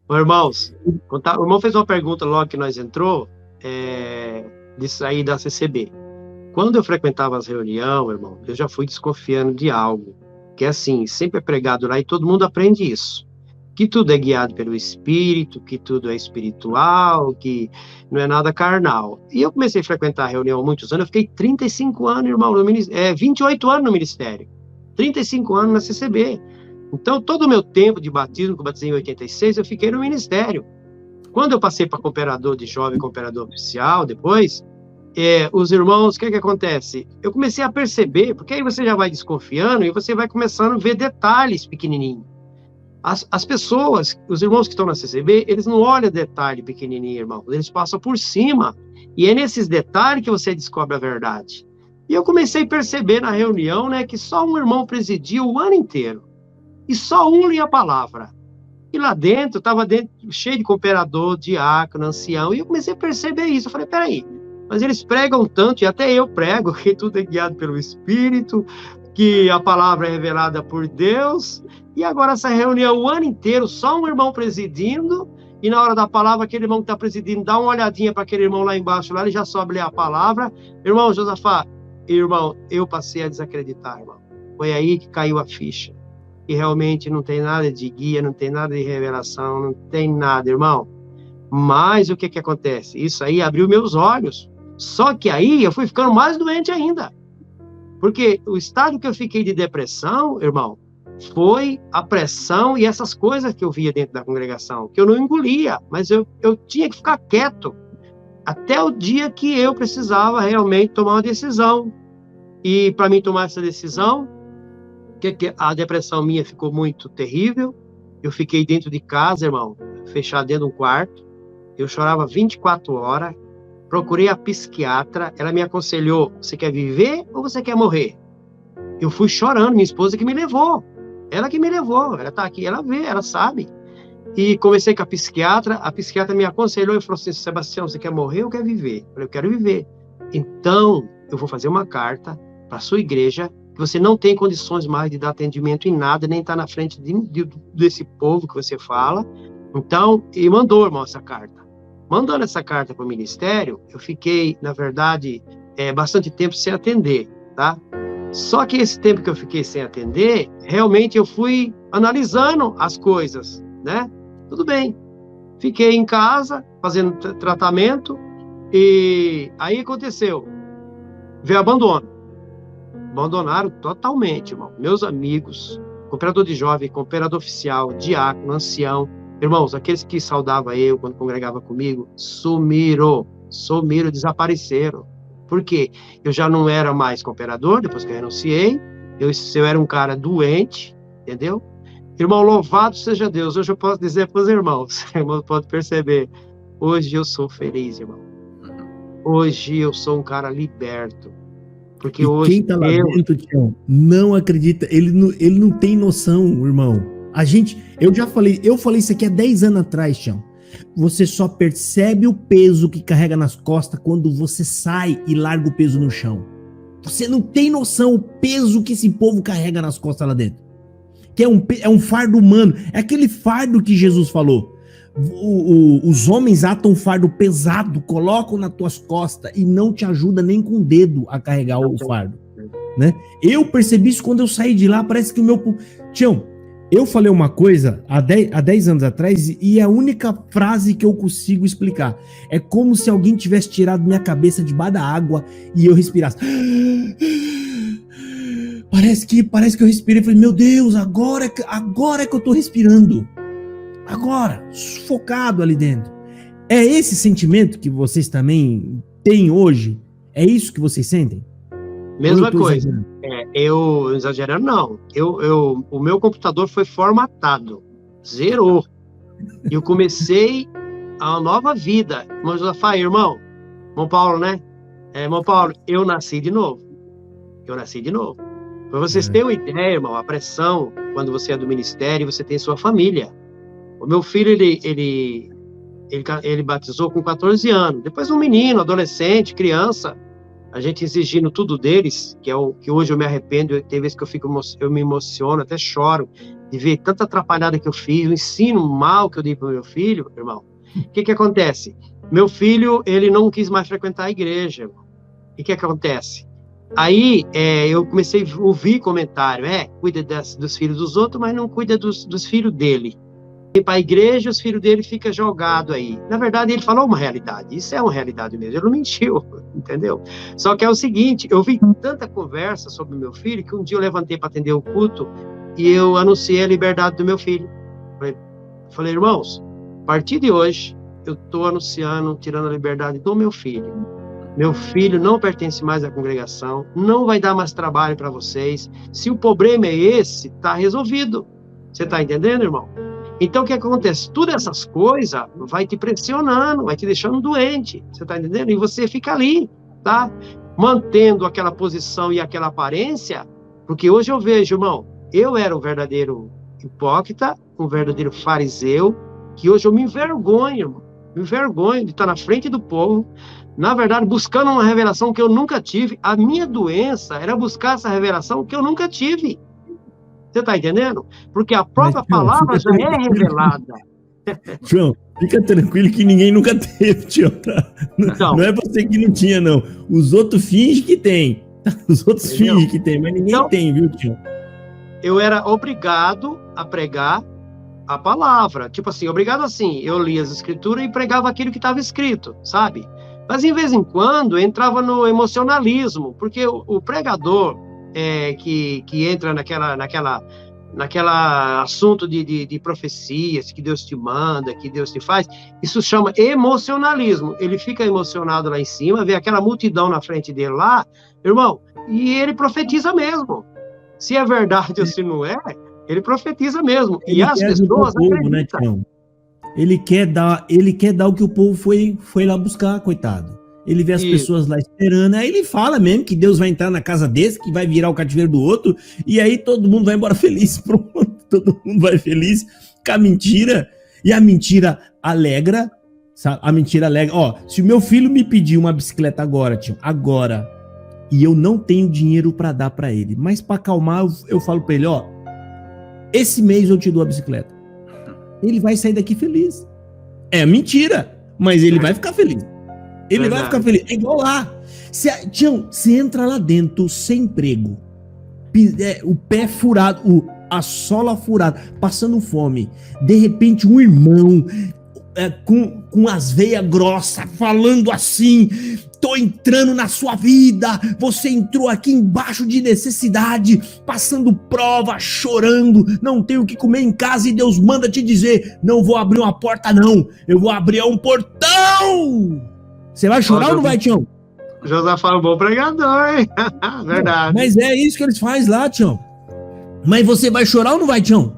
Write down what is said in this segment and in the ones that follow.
Ô, irmãos, o irmão fez uma pergunta logo que nós entrou, de sair da CCB. Quando eu frequentava as reuniões, irmão, eu já fui desconfiando de algo, que é assim, sempre é pregado lá e todo mundo aprende isso, que tudo é guiado pelo Espírito, que tudo é espiritual, que não é nada carnal. E eu comecei a frequentar a reunião há muitos anos, eu fiquei 35 anos, irmão, 28 anos no ministério, 35 anos na CCB. Então, todo o meu tempo de batismo, que eu batizei em 86, eu fiquei no ministério. Quando eu passei para cooperador de jovem, cooperador oficial, depois, os irmãos, o que acontece? Eu comecei a perceber, porque aí você já vai desconfiando e você vai começando a ver detalhes pequenininhos. As pessoas, os irmãos que estão na CCB, eles não olham detalhe pequenininho, irmão. Eles passam por cima. E é nesses detalhes que você descobre a verdade. E eu comecei a perceber na reunião, né, que só um irmão presidia o ano inteiro. E só um lia a palavra. E lá dentro, estava cheio de cooperador, diácono, ancião. E eu comecei a perceber isso. Eu falei, peraí, mas eles pregam tanto, e até eu prego, que tudo é guiado pelo Espírito, que a palavra é revelada por Deus. E agora essa reunião o ano inteiro, só um irmão presidindo, e na hora da palavra, aquele irmão que está presidindo, dá uma olhadinha para aquele irmão lá embaixo, lá ele já sobe ler a palavra. Irmão Josafá, irmão, eu passei a desacreditar, irmão. Foi aí que caiu a ficha. E realmente não tem nada de guia, não tem nada de revelação, não tem nada, irmão. Mas o que acontece? Isso aí abriu meus olhos. Só que aí eu fui ficando mais doente ainda. Porque o estado que eu fiquei de depressão, irmão, foi a pressão e essas coisas que eu via dentro da congregação, que eu não engolia, mas eu tinha que ficar quieto, até o dia que eu precisava realmente tomar uma decisão. E para mim tomar essa decisão, a depressão minha ficou muito terrível, eu fiquei dentro de casa, irmão, fechado dentro de um quarto, eu chorava 24 horas, procurei a psiquiatra, ela me aconselhou, você quer viver ou você quer morrer? Eu fui chorando, minha esposa que me levou, ela tá aqui, ela vê, ela sabe. E conversei com a psiquiatra me aconselhou e falou assim, Sebastião, você quer morrer ou quer viver? Eu falei, eu quero viver. Então, eu vou fazer uma carta para a sua igreja, que você não tem condições mais de dar atendimento em nada, nem estar na frente desse povo que você fala. Então, e mandou, irmão, essa carta. Mandando essa carta para o ministério, eu fiquei, na verdade, bastante tempo sem atender, tá? Só que esse tempo que eu fiquei sem atender, realmente eu fui analisando as coisas, né? Tudo bem. Fiquei em casa, fazendo tratamento, e aí aconteceu. Veio abandono. Abandonaram totalmente, irmão. Meus amigos, cooperador de jovem, cooperador oficial, diácono, ancião, irmãos, aqueles que saudavam eu quando congregava comigo, sumiram, desapareceram. Por quê? Eu já não era mais cooperador, depois que eu renunciei, eu era um cara doente, entendeu? Irmão, louvado seja Deus. Hoje eu posso dizer para os irmãos, irmão pode perceber, hoje eu sou feliz, irmão. Hoje eu sou um cara liberto. Porque e hoje quem tá lá dentro, Tião, não acredita, ele não tem noção, irmão. Eu falei isso aqui há 10 anos atrás, Tião. Você só percebe o peso que carrega nas costas quando você sai e larga o peso no chão. Você não tem noção o peso que esse povo carrega nas costas lá dentro. Que é um fardo humano. É aquele fardo que Jesus falou. Os homens atam um fardo pesado, colocam nas tuas costas e não te ajuda nem com o dedo a carregar o fardo, né? Eu percebi isso quando eu saí de lá, parece que o meu... Tião, eu falei uma coisa há 10 anos atrás e é a única frase que eu consigo explicar. É como se alguém tivesse tirado minha cabeça debaixo da água e eu respirasse. Parece que eu respirei e falei, meu Deus, agora é que eu tô respirando. Agora, sufocado ali dentro. É esse sentimento que vocês também têm hoje? É isso que vocês sentem? Mesma coisa. Eu exagerando, não. O meu computador foi formatado. Zerou. E eu comecei a nova vida. Irmão Josafá, irmão Paulo, né? Irmão Paulo, eu nasci de novo. Para vocês terem uma ideia, irmão, a pressão, quando você é do ministério, você tem sua família. O meu filho, ele batizou com 14 anos. Depois um menino, adolescente, criança, a gente exigindo tudo deles, que hoje eu me arrependo, tem vezes que eu me emociono, até choro. de ver tanta atrapalhada que eu fiz, o ensino mal que eu dei para o meu filho, irmão, o que acontece? Meu filho, ele não quis mais frequentar a igreja, irmão. E o que acontece? Aí, eu comecei a ouvir comentário, cuida dos filhos dos outros, mas não cuida dos filhos dele. Vem para a igreja, os filhos dele ficam jogados aí. Na verdade, ele falou uma realidade, isso é uma realidade mesmo, ele não mentiu, entendeu? Só que é o seguinte, eu vi tanta conversa sobre o meu filho, que um dia eu levantei para atender o culto, e eu anunciei a liberdade do meu filho. Falei, irmãos, a partir de hoje, eu estou anunciando, tirando a liberdade do meu filho. Meu filho não pertence mais à congregação, não vai dar mais trabalho para vocês. Se o problema é esse, está resolvido. Você está entendendo, irmão? Então, o que acontece? Todas essas coisas vai te pressionando, vai te deixando doente. Você está entendendo? E você fica ali, tá? Mantendo aquela posição e aquela aparência, porque hoje eu vejo, irmão, eu era um verdadeiro hipócrita, um verdadeiro fariseu, que hoje eu me envergonho, irmão. Me envergonho de estar na frente do povo, na verdade, buscando uma revelação que eu nunca tive. A minha doença era buscar essa revelação que eu nunca tive. Você está entendendo? Porque a própria palavra já é revelada. João, fica tranquilo que ninguém nunca teve, tio. Não é você que não tinha, não. Os outros fingem que tem. Os outros fingem que tem, mas ninguém tem, viu, tio? Eu era obrigado a pregar a palavra. Tipo assim, obrigado assim. Eu lia as escrituras e pregava aquilo que estava escrito, sabe? Mas, de vez em quando, entrava no emocionalismo, porque o pregador que entra naquela assunto de profecias, que Deus te manda, que Deus te faz, isso chama emocionalismo. Ele fica emocionado lá em cima, vê aquela multidão na frente dele lá, irmão, e ele profetiza mesmo. Se é verdade ou se não é, ele profetiza mesmo. Ele e as pessoas acreditam. Né, Tião? Ele quer dar o que o povo foi lá buscar, coitado. Ele vê as pessoas lá esperando, aí ele fala mesmo que Deus vai entrar na casa desse, que vai virar o cativeiro do outro, e aí todo mundo vai embora feliz, pronto, todo mundo vai feliz com a mentira, e a mentira alegra, sabe? A mentira alegra. Ó, se o meu filho me pedir uma bicicleta agora, tio, agora, e eu não tenho dinheiro para dar para ele, mas para acalmar, eu falo para ele, ó, esse mês eu te dou a bicicleta. Ele vai sair daqui feliz. É mentira, mas ele vai ficar feliz. Ele vai ficar feliz. É igual lá. Tião, você entra lá dentro sem emprego, o pé furado, a sola furada, passando fome. De repente, um irmão com as veias grossas, falando assim: tô entrando na sua vida, você entrou aqui embaixo de necessidade, passando prova, chorando, não tenho o que comer em casa e Deus manda te dizer: não vou abrir uma porta não, eu vou abrir um portão. Você vai chorar ou não vai, Tião? Josafá é um bom pregador, hein? Verdade. Mas é isso que eles fazem lá, Tião. Mas você vai chorar ou não vai, Tião?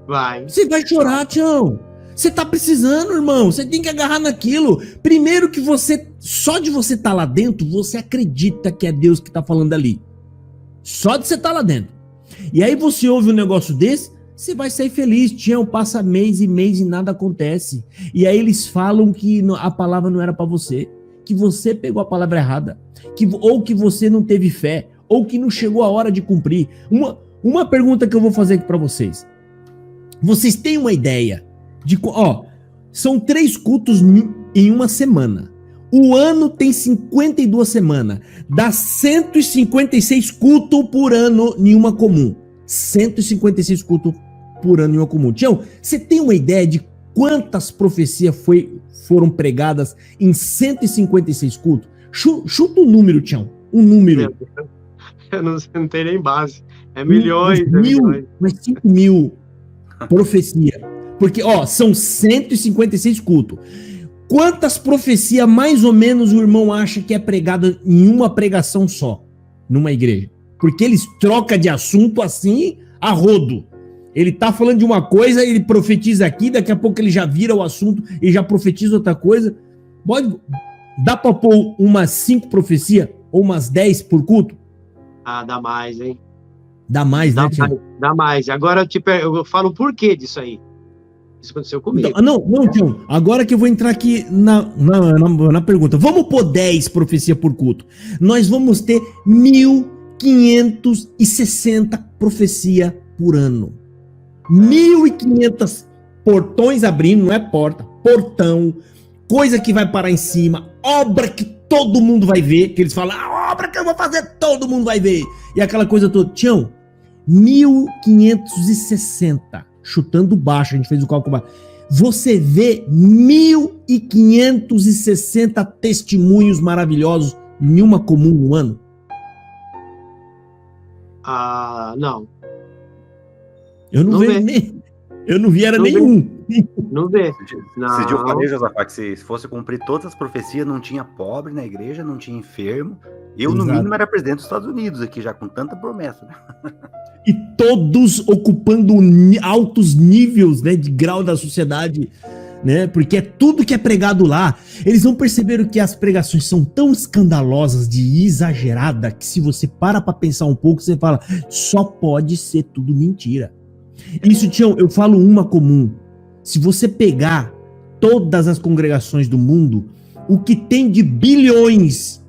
Vai. Você vai chorar, Tião. Você tá precisando, irmão. Você tem que agarrar naquilo. Primeiro que só de você estar lá dentro, você acredita que é Deus que tá falando ali. Só de você estar lá dentro. E aí você ouve um negócio desse, você vai sair feliz. Tião, passa mês e nada acontece. E aí eles falam que a palavra não era para você. Que você pegou a palavra errada. Ou que você não teve fé. Ou que não chegou a hora de cumprir. Uma pergunta que eu vou fazer aqui para vocês. Vocês têm uma ideia? São 3 cultos em uma semana. O ano tem 52 semanas. Dá 156 cultos por ano em uma comum. 156 cultos por ano em uma comum. Tião, você tem uma ideia de quantas profecias foram pregadas em 156 cultos? Chuta um número, Tião. Um número. Eu não tenho nem base. É milhões. Mas 5 mil profecias. Porque, são 156 cultos. Quantas profecias, mais ou menos, o irmão acha que é pregada em uma pregação só, numa igreja? Porque eles trocam de assunto assim, a rodo. Ele tá falando de uma coisa, ele profetiza aqui, daqui a pouco ele já vira o assunto e já profetiza outra coisa. Dá pra pôr umas 5 profecias ou umas 10 por culto? Ah, dá mais, hein? Dá mais, né, Tião? Dá mais. Agora eu falo o porquê disso aí. Isso aconteceu comigo. Então, não, Tião. Agora que eu vou entrar aqui na pergunta. Vamos pôr 10 profecias por culto. Nós vamos ter 1.560 profecias por ano. 1.500 portões abrindo, não é porta, portão, coisa que vai parar em cima, obra que todo mundo vai ver, que eles falam, a obra que eu vou fazer, todo mundo vai ver. E aquela coisa toda. Tião, 1.560, chutando baixo, a gente fez o cálculo baixo. Você vê 1.560 testemunhos maravilhosos em uma comum no ano? Não. Eu não vejo nem. Eu não vi, era nenhum. Não vê. Esse dia eu falei, Josafá, que se fosse cumprir todas as profecias, não tinha pobre na igreja, não tinha enfermo. Eu, no mínimo, era presidente dos Estados Unidos aqui, já com tanta promessa, né? E todos ocupando altos níveis, né, de grau da sociedade, né? Porque é tudo que é pregado lá. Eles não perceberam que as pregações são tão escandalosas, de exagerada, que se você para pra pensar um pouco, você fala, só pode ser tudo mentira. Isso, Tião, eu falo uma comum. Se você pegar todas as congregações do mundo, o que tem de bilhões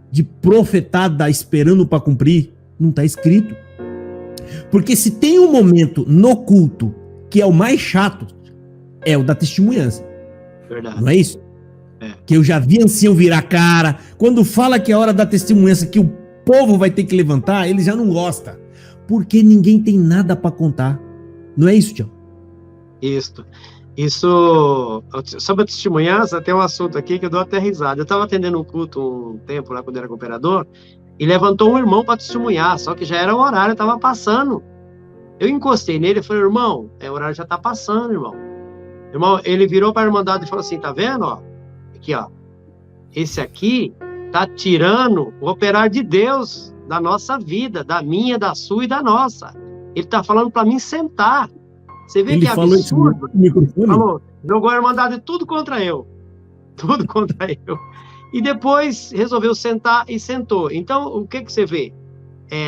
de profetada esperando para cumprir, não está escrito. Porque se tem um momento no culto que é o mais chato, é o da testemunhança. Verdade. Não é isso? É. Que eu já vi ancião virar cara. Quando fala que é a hora da testemunhança, que o povo vai ter que levantar, ele já não gosta. Porque ninguém tem nada para contar. Não é isso, Tião? Isso. Sobre a testemunhança, tem um assunto aqui que eu dou até risada. Eu estava atendendo um culto um tempo lá quando era cooperador, e levantou um irmão para testemunhar, só que já era o horário, estava passando. Eu encostei nele e falei, irmão, o horário já está passando, irmão. Irmão, ele virou para a irmandade e falou assim, tá vendo, ó? Aqui, ó. Esse aqui tá tirando o operar de Deus da nossa vida, da minha, da sua e da nossa. Ele tá falando para mim sentar. Você vê ele que é absurdo? Isso no microfone? Falou, jogou a irmandade tudo contra eu. Tudo contra eu. E depois resolveu sentar e sentou. Então, o que você vê?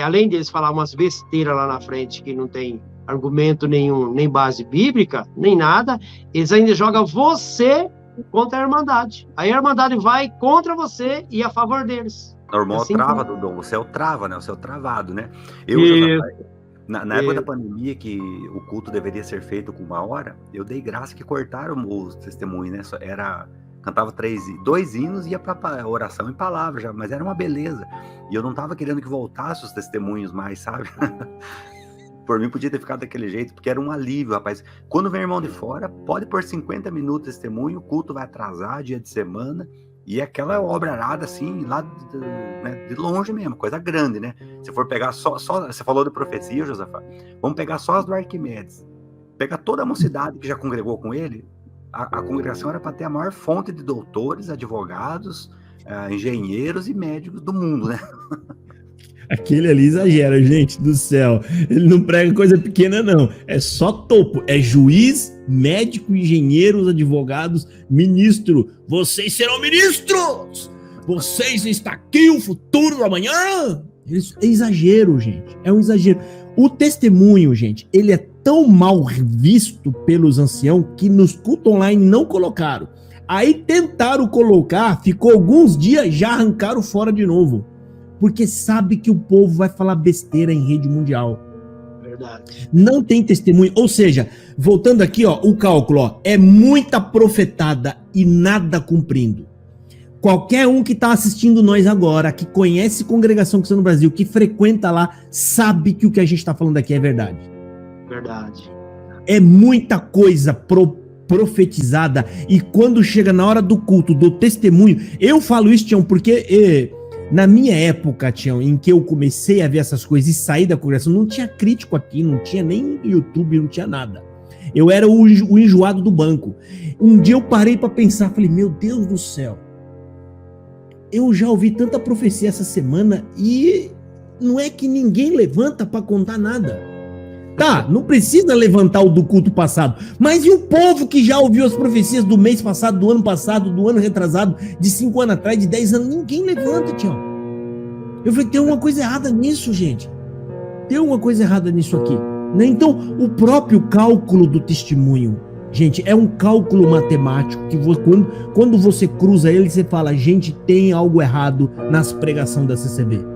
Além deles falar umas besteiras lá na frente que não tem argumento nenhum, nem base bíblica, nem nada, eles ainda jogam você contra a irmandade. Aí a irmandade vai contra você e a favor deles. Normal, assim trava, Dodô. O céu trava, né? O céu travado, né? Na época da pandemia, que o culto deveria ser feito com 1 hora, eu dei graça que cortaram os testemunhos, né? Cantava 2 hinos e ia para oração em palavras já, mas era uma beleza. E eu não tava querendo que voltasse os testemunhos mais, sabe? Por mim podia ter ficado daquele jeito, porque era um alívio, rapaz. Quando vem irmão de fora, pode pôr 50 minutos de testemunho, o culto vai atrasar, dia de semana, e aquela obra arada, assim, lá de longe mesmo, coisa grande, né? Se for pegar só você falou de profecia, Josafá, vamos pegar só as do Arquimedes. Pegar toda a mocidade que já congregou com ele, a congregação era para ter a maior fonte de doutores, advogados, engenheiros e médicos do mundo, né? Aquele ali exagera, gente do céu. Ele não prega coisa pequena, não. É só topo. É juiz, médico, engenheiros, advogados, ministro. Vocês serão ministros! Vocês estão aqui, o futuro do amanhã! É exagero, gente. É um exagero. O testemunho, gente, ele é tão mal visto pelos anciãos que nos cultos online não colocaram. Aí tentaram colocar, ficou alguns dias, já arrancaram fora de novo. Porque sabe que o povo vai falar besteira em rede mundial. Verdade. Não tem testemunho. Ou seja, voltando aqui, ó, o cálculo, ó, é muita profetada e nada cumprindo. Qualquer um que está assistindo nós agora, que conhece Congregação Cristã no Brasil, que frequenta lá, sabe que o que a gente está falando aqui é verdade. Verdade. É muita coisa profetizada, e quando chega na hora do culto, do testemunho, eu falo isso, Tião, porque na minha época, Tião, em que eu comecei a ver essas coisas e saí da congregação, não tinha crítico aqui, não tinha nem YouTube, não tinha nada. Eu era o enjoado do banco. Um dia eu parei para pensar, falei, meu Deus do céu, eu já ouvi tanta profecia essa semana e não é que ninguém levanta para contar nada. Tá, não precisa levantar o do culto passado, mas e o povo que já ouviu as profecias do mês passado, do ano retrasado, de 5 anos atrás, de 10 anos? Ninguém levanta, Tião. Eu falei, tem uma coisa errada nisso, gente. Tem uma coisa errada nisso aqui. Né? Então, o próprio cálculo do testemunho, gente, é um cálculo matemático que quando você cruza ele, você fala, gente, tem algo errado nas pregações da CCB.